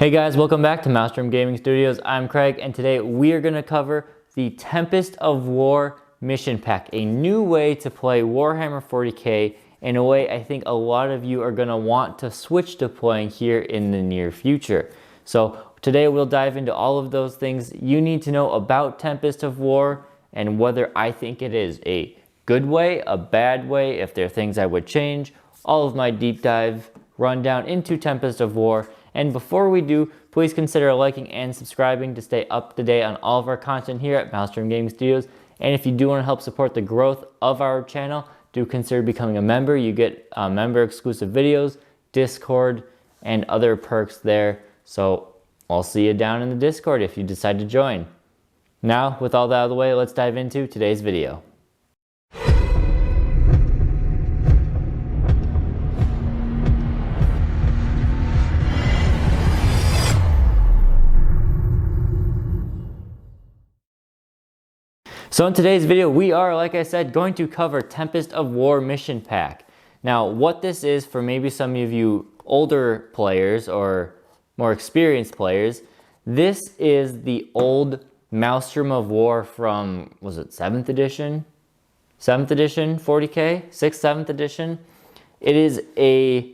Hey guys, welcome back to Maelstrom Gaming Studios. I'm Craig, and today we are going to cover the Tempest of War mission pack, a new way to play Warhammer 40k in a way I think a lot of you are going to want to switch to playing here in the near future. So today we'll dive into all of those things you need to know about Tempest of War and whether I think it is a good way, a bad way, if there are things I would change, all of my deep dive rundown into Tempest of War. And before we do, please consider liking and subscribing to stay up to date on all of our content here at Maelstrom Gaming Studios. And if you do want to help support the growth of our channel, do consider becoming a member. You get member exclusive videos, Discord, and other perks there. So I'll see you down in the Discord if you decide to join. Now, with all that out of the way, let's dive into today's video. So in today's video, we are, like I said, going to cover Tempest of War mission pack. Now, what this is for maybe some of you older players or more experienced players, this is the old Maelstrom of War from, was it 7th edition? 7th edition 40k? 6th, 7th edition? It is a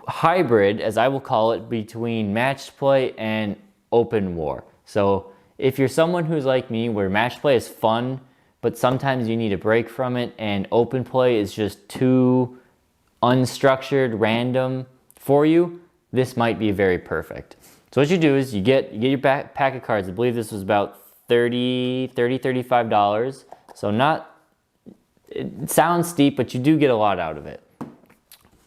hybrid, as I will call it, between matched play and open war. So if you're someone who's like me, where match play is fun, but sometimes you need a break from it, and open play is just too unstructured, random for you, this might be very perfect. So what you do is you get your pack of cards. I believe this was about $35. So not, it sounds steep, but you do get a lot out of it.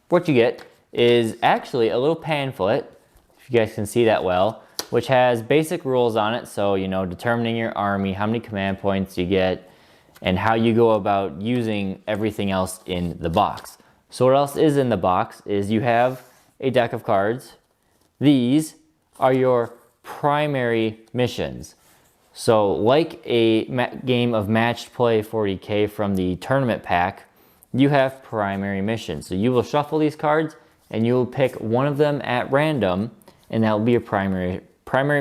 What you get is actually a little pamphlet, if you guys can see that well, which has basic rules on it. So, you know, determining your army, how many command points you get, and how you go about using everything else in the box. So what else is in the box is you have a deck of cards. These are your primary missions. So like a game of matched play 40k from the tournament pack, you have primary missions. So you will shuffle these cards and you will pick one of them at random, and that will be your primary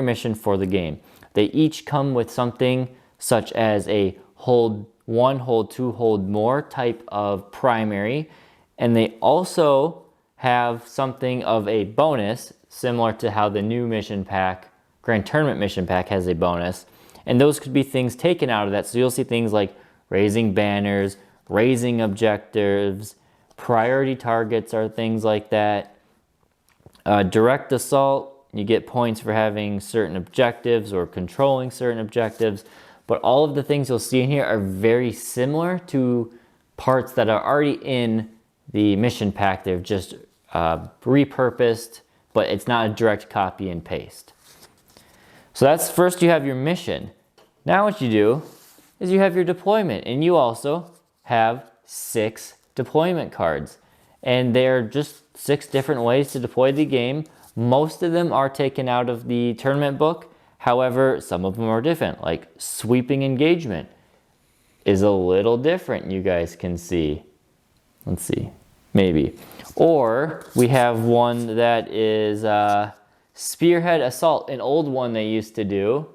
mission for the game. They each come with something such as a hold 1, hold 2, hold more type of primary, and they also have something of a bonus similar to how the new mission pack, Grand Tournament mission pack, has a bonus, and those could be things taken out of that. So you'll see things like raising banners, raising objectives, priority targets are things like that. Direct assault, you get points for having certain objectives or controlling certain objectives, but all of the things you'll see in here are very similar to parts that are already in the mission pack. They're just repurposed, but it's not a direct copy and paste. So that's first, you have your mission. Now what you do is you have your deployment, and you also have 6 deployment cards, and they're just 6 different ways to deploy the game. Most of them are taken out of the tournament book. However, some of them are different, like sweeping engagement is a little different, you guys can see. Let's see, maybe. Or we have one that is spearhead assault, an old one they used to do.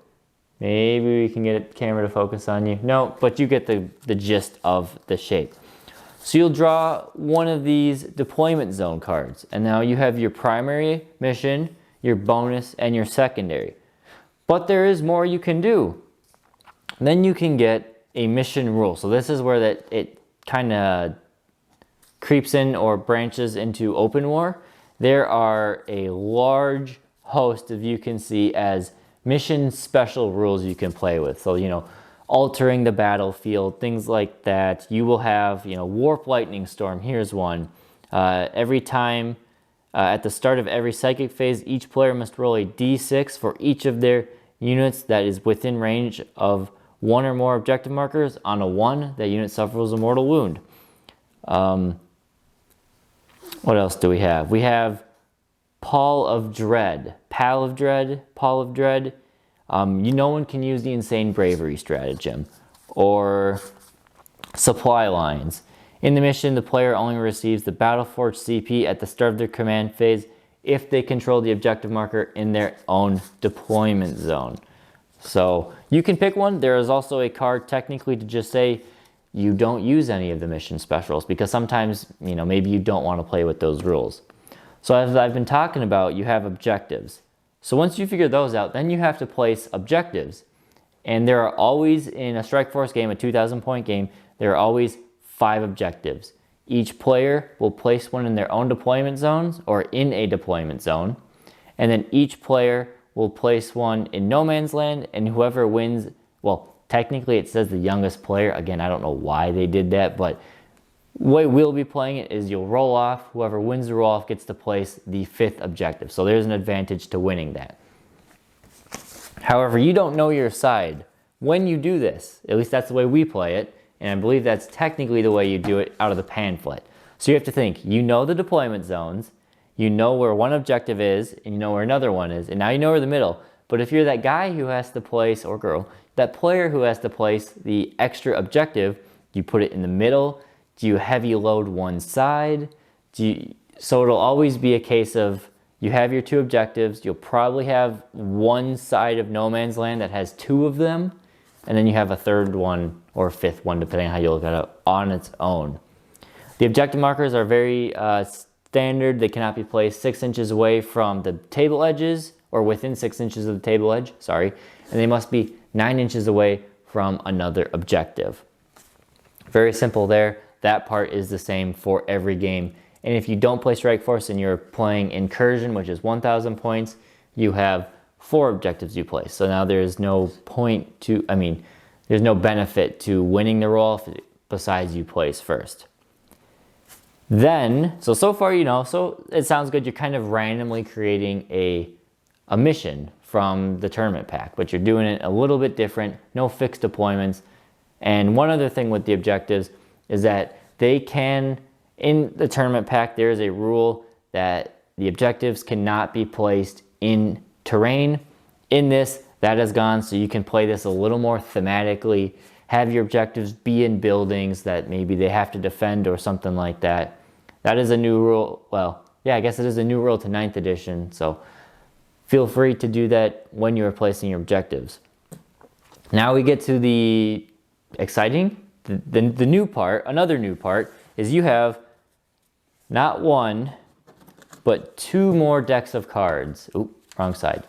Maybe we can get a camera to focus on you. No, but you get the gist of the shape. So you'll draw one of these deployment zone cards, and now you have your primary mission, your bonus, and your secondary. But there is more you can do. Then you can get a mission rule. So this is where it kind of creeps in or branches into open war. There are a large host of, you can see, as mission special rules you can play with. So, you know, altering the battlefield, things like that. You will have, you know, warp lightning storm. Here's one. Every time at the start of every psychic phase, each player must roll a d6 for each of their units that is within range of 1 or more objective markers. On a 1, that unit suffers a mortal wound. What else do we have? We have Pall of Dread. Pall of Dread. No one can use the insane bravery stratagem or supply lines. In the mission, the player only receives the Battleforge CP at the start of their command phase if they control the objective marker in their own deployment zone. So you can pick one. There is also a card technically to just say you don't use any of the mission specials, because sometimes, maybe you don't want to play with those rules. So as I've been talking about, you have objectives. So once you figure those out, then you have to place objectives. And there are always, in a Strike Force game, a 2,000 point game, there are always 5 objectives. Each player will place one in their own deployment zones or in a deployment zone. And then each player will place one in no man's land, and whoever wins, well, technically it says the youngest player. Again, I don't know why they did that, but the way we'll be playing it is you'll roll off. Whoever wins the roll off gets to place the 5th objective. So there's an advantage to winning that. However, you don't know your side when you do this. At least that's the way we play it. And I believe that's technically the way you do it out of the pamphlet. So you have to think, you know the deployment zones, you know where one objective is, and you know where another one is, and now you know where the middle. But if you're that guy who has to place, or girl, that player who has to place the extra objective, you put it in the middle. Do you heavy load one side? So it'll always be a case of you have your 2 objectives. You'll probably have one side of no man's land that has 2 of them, and then you have a 3rd one or 5th one, depending on how you look at it, on its own. The objective markers are very standard. They cannot be placed 6 inches away from the table edges, or within 6 inches of the table edge, and they must be 9 inches away from another objective. Very simple there. That part is the same for every game. And if you don't play Strike Force and you're playing Incursion, which is 1,000 points, you have 4 objectives you place. So now there's no there's no benefit to winning the roll besides you place first. Then, so far so it sounds good. You're kind of randomly creating a mission from the tournament pack, but you're doing it a little bit different, no fixed deployments. And one other thing with the objectives is that they can, in the tournament pack, there is a rule that the objectives cannot be placed in terrain. In this, that is gone, so you can play this a little more thematically, have your objectives be in buildings that maybe they have to defend or something like that. That is a new rule. Well, yeah, I guess it is a new rule to 9th edition, so feel free to do that when you're placing your objectives. Now we get to the exciting, the new part. Another new part is you have not 1, but 2 more decks of cards. Oop, wrong side.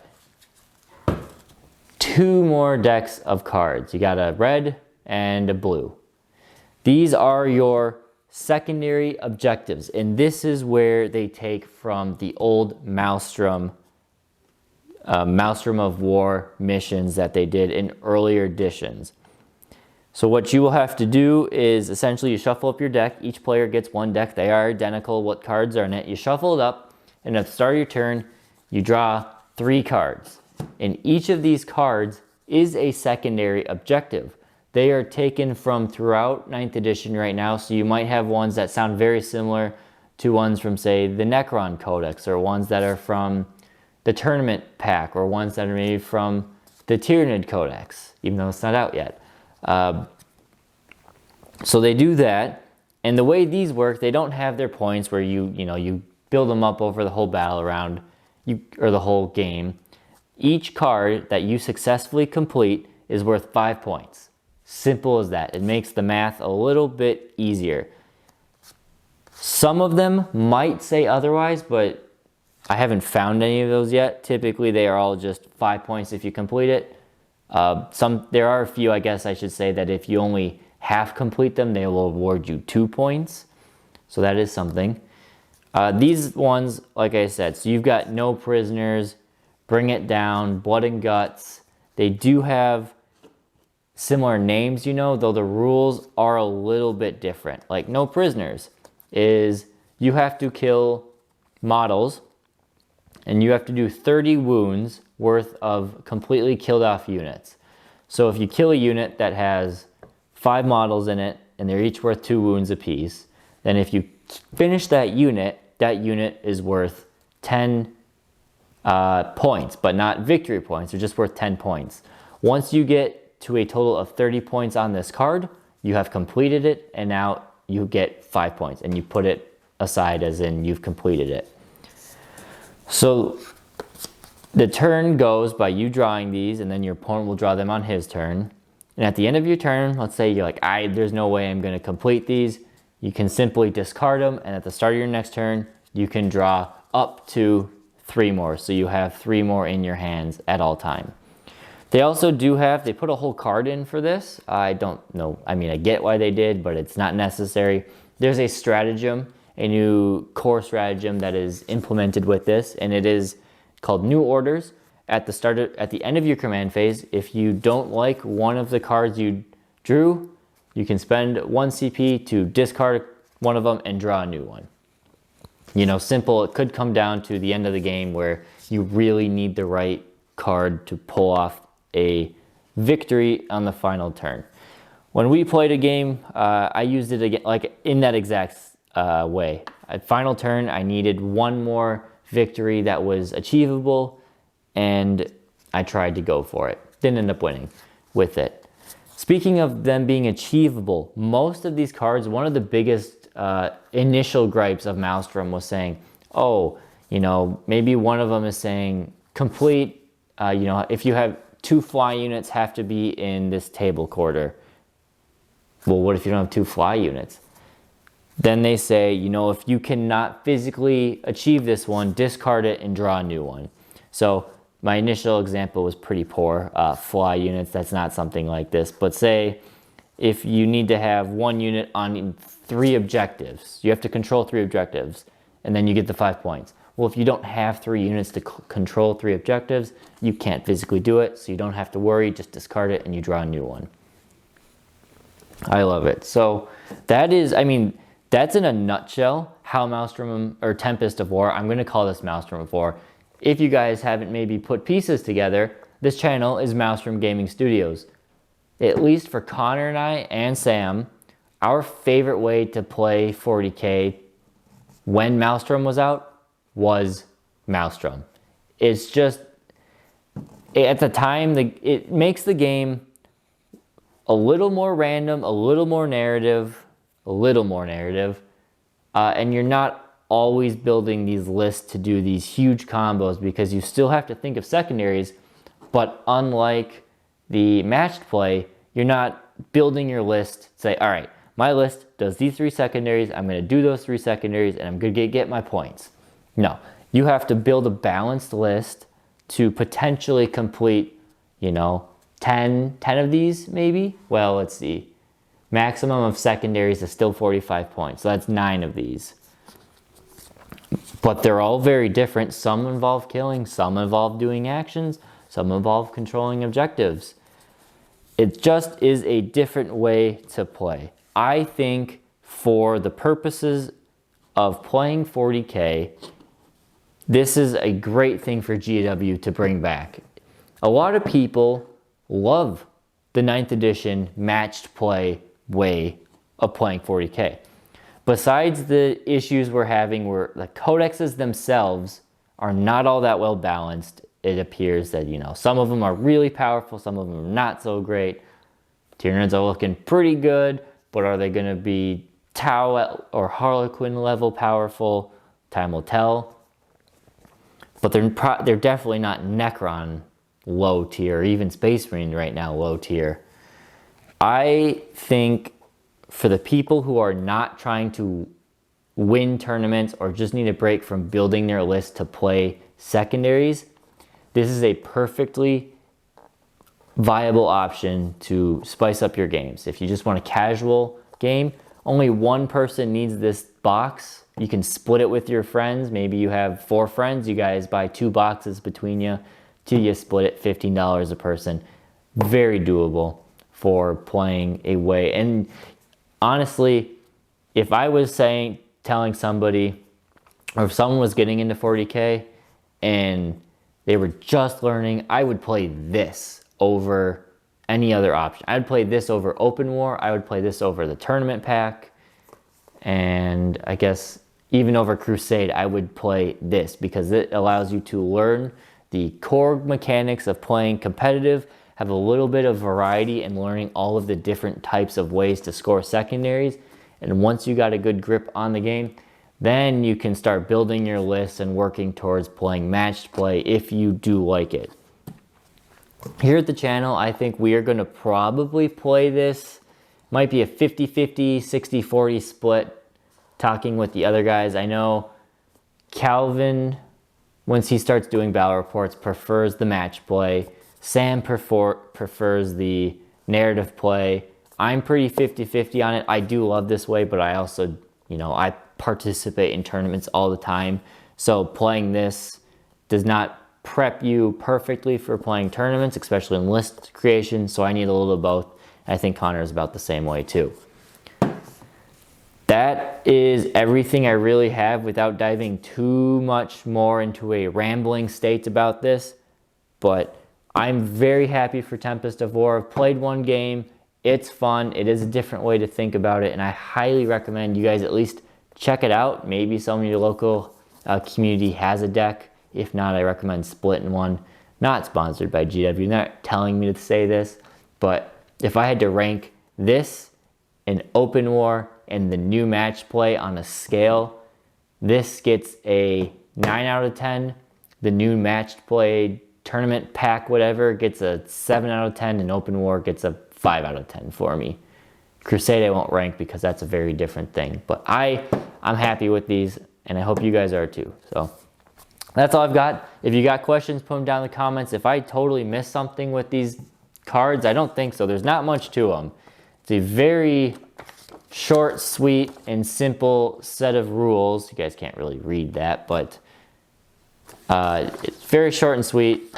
2 more decks of cards. You got a red and a blue. These are your secondary objectives, and this is where they take from the old Maelstrom of War missions that they did in earlier editions. So what you will have to do is essentially you shuffle up your deck. Each player gets 1 deck. They are identical. What cards are in it? You shuffle it up, and at the start of your turn, you draw 3 cards. And each of these cards is a secondary objective. They are taken from throughout 9th edition right now, so you might have ones that sound very similar to ones from, say, the Necron Codex, or ones that are from the Tournament Pack, or ones that are maybe from the Tyranid Codex, even though it's not out yet. So they do that, and the way these work, they don't have their points where you build them up over the whole battle round, or the whole game. Each card that you successfully complete is worth 5 points. Simple as that. It makes the math a little bit easier. Some of them might say otherwise, but I haven't found any of those yet. Typically, they are all just 5 points if you complete it. There are a few, I guess I should say, that if you only half complete them, they will award you 2 points. So that is something. These ones, like I said, so you've got no prisoners, Bring It Down, Blood and Guts. They do have similar names, though the rules are a little bit different. Like No Prisoners is you have to kill models, and you have to do 30 wounds worth of completely killed off units. So if you kill a unit that has 5 models in it, and they're each worth 2 wounds apiece, then if you finish that unit is worth 10 points, but not victory points. They're just worth 10 points. Once you get to a total of 30 points on this card, you have completed it, and now you get 5 points, and you put it aside as in you've completed it. So the turn goes by you drawing these, and then your opponent will draw them on his turn. And at the end of your turn, let's say you're like, there's no way I'm going to complete these. You can simply discard them, and at the start of your next turn, you can draw up to 3 more. So you have 3 more in your hands at all time. They also they put a whole card in for this. I don't know, I mean, I get why they did, but it's not necessary. There's a stratagem, a new core stratagem that is implemented with this, and it is called New Orders. At the end of your command phase, if you don't like one of the cards you drew, you can spend 1 CP to discard one of them and draw a new one. You know, simple. It could come down to the end of the game where you really need the right card to pull off a victory on the final turn. When we played a game, I used it again, like in that exact way. At final turn, I needed 1 more victory that was achievable, and I tried to go for it. Didn't end up winning with it. Speaking of them being achievable, most of these cards, one of the biggest initial gripes of Maelstrom was saying, oh, you know, maybe one of them is saying complete, you know, if you have 2 fly units have to be in this table quarter. Well, what if you don't have 2 fly units? Then they say, you know, if you cannot physically achieve this one, discard it and draw a new one. So my initial example was pretty poor. Fly units, that's not something like this. But say if you need to have 1 unit on 3 objectives, you have to control 3 objectives, and then you get the 5 points. Well, if you don't have 3 units to control 3 objectives, you can't physically do it, so you don't have to worry, just discard it and you draw a new one. I love it. So that is, I mean, that's in a nutshell how Maelstrom, or Tempest of War, I'm going to call this Maelstrom of War. If you guys haven't maybe put pieces together, this channel is Maelstrom Gaming Studios. At least for Connor and I and Sam, our favorite way to play 40K when Maelstrom was out was Maelstrom. It's just, at the time, it makes the game a little more random, a little more narrative, and you're not always building these lists to do these huge combos because you still have to think of secondaries, but unlike the matched play, you're not building your list, say, all right, my list does these 3 secondaries, I'm going to do those 3 secondaries, and I'm going to get my points. No, you have to build a balanced list to potentially complete, you know, 10 of these maybe? Well, let's see. Maximum of secondaries is still 45 points, so that's 9 of these. But they're all very different. Some involve killing, some involve doing actions, some involve controlling objectives. It just is a different way to play. I think for the purposes of playing 40K, this is a great thing for GW to bring back. A lot of people love the 9th edition matched play way of playing 40K. Besides the issues we're having where the codexes themselves are not all that well balanced, it appears that, you know, some of them are really powerful, some of them are not so great. Tyranids are looking pretty good, but are they going to be Tau or Harlequin level powerful? Time will tell. But they're definitely not Necron low tier, or even Space Marine right now low tier. I think for the people who are not trying to win tournaments or just need a break from building their list to play secondaries, this is a perfectly viable option to spice up your games. If you just want a casual game, only 1 person needs this box. You can split it with your friends. Maybe you have 4 friends. You guys buy 2 boxes between you. Till you split it, $15 a person. Very doable for playing a way. And honestly, if I was telling somebody, or if someone was getting into 40K and they were just learning, I would play this over any other option. I would play this over Open War. I would play this over the tournament pack. And I guess even over Crusade, I would play this because it allows you to learn the core mechanics of playing competitive, have a little bit of variety in learning all of the different types of ways to score secondaries. And once you got a good grip on the game, then you can start building your list and working towards playing matched play if you do like it. Here at the channel, I think we are going to probably play this. Might be a 50-50, 60-40 split, talking with the other guys. I know Calvin, once he starts doing battle reports, prefers the match play. Sam prefers the narrative play. I'm pretty 50-50 on it. I do love this way, but I also, I participate in tournaments all the time. So playing this does not prep you perfectly for playing tournaments, especially in list creation. So I need a little of both. I think Connor is about the same way too. That is everything I really have without diving too much more into a rambling state about this. But I'm very happy for Tempest of War. I've played one game. It's fun. It is a different way to think about it. And I highly recommend you guys at least check it out. Maybe some of your local community has a deck. If not, I recommend splitting one. Not sponsored by GW. Not telling me to say this. But if I had to rank this, an open war, and the new match play on a scale, this gets a 9 out of 10. The new matched play tournament pack, whatever, gets a 7 out of 10, and open war gets a 5 out of 10 for me. Crusade I won't rank because that's a very different thing. But I'm happy with these, and I hope you guys are too. So that's all I've got. If you got questions, put them down in the comments. If I totally missed something with these cards, I don't think so. There's not much to them. It's a very short, sweet, and simple set of rules. You guys can't really read that, but it's very short and sweet.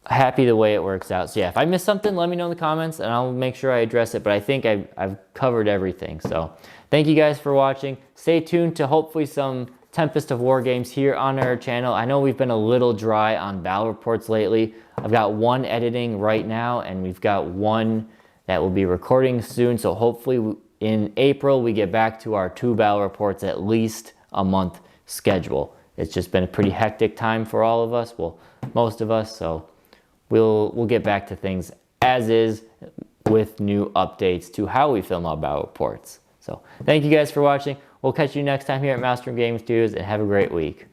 Happy the way it works out. So yeah, if I missed something, let me know in the comments and I'll make sure I address it. But I think I've covered everything. So thank you guys for watching. Stay tuned to hopefully some Tempest of War games here on our channel. I know we've been a little dry on battle reports lately. I've got one editing right now and we've got one that will be recording soon. So hopefully in April, we get back to our 2 battle reports at least a month schedule. It's just been a pretty hectic time for all of us. Well, most of us. So we'll get back to things as is with new updates to how we film our battle reports. So thank you guys for watching. We'll catch you next time here at Master Gaming Studios and have a great week.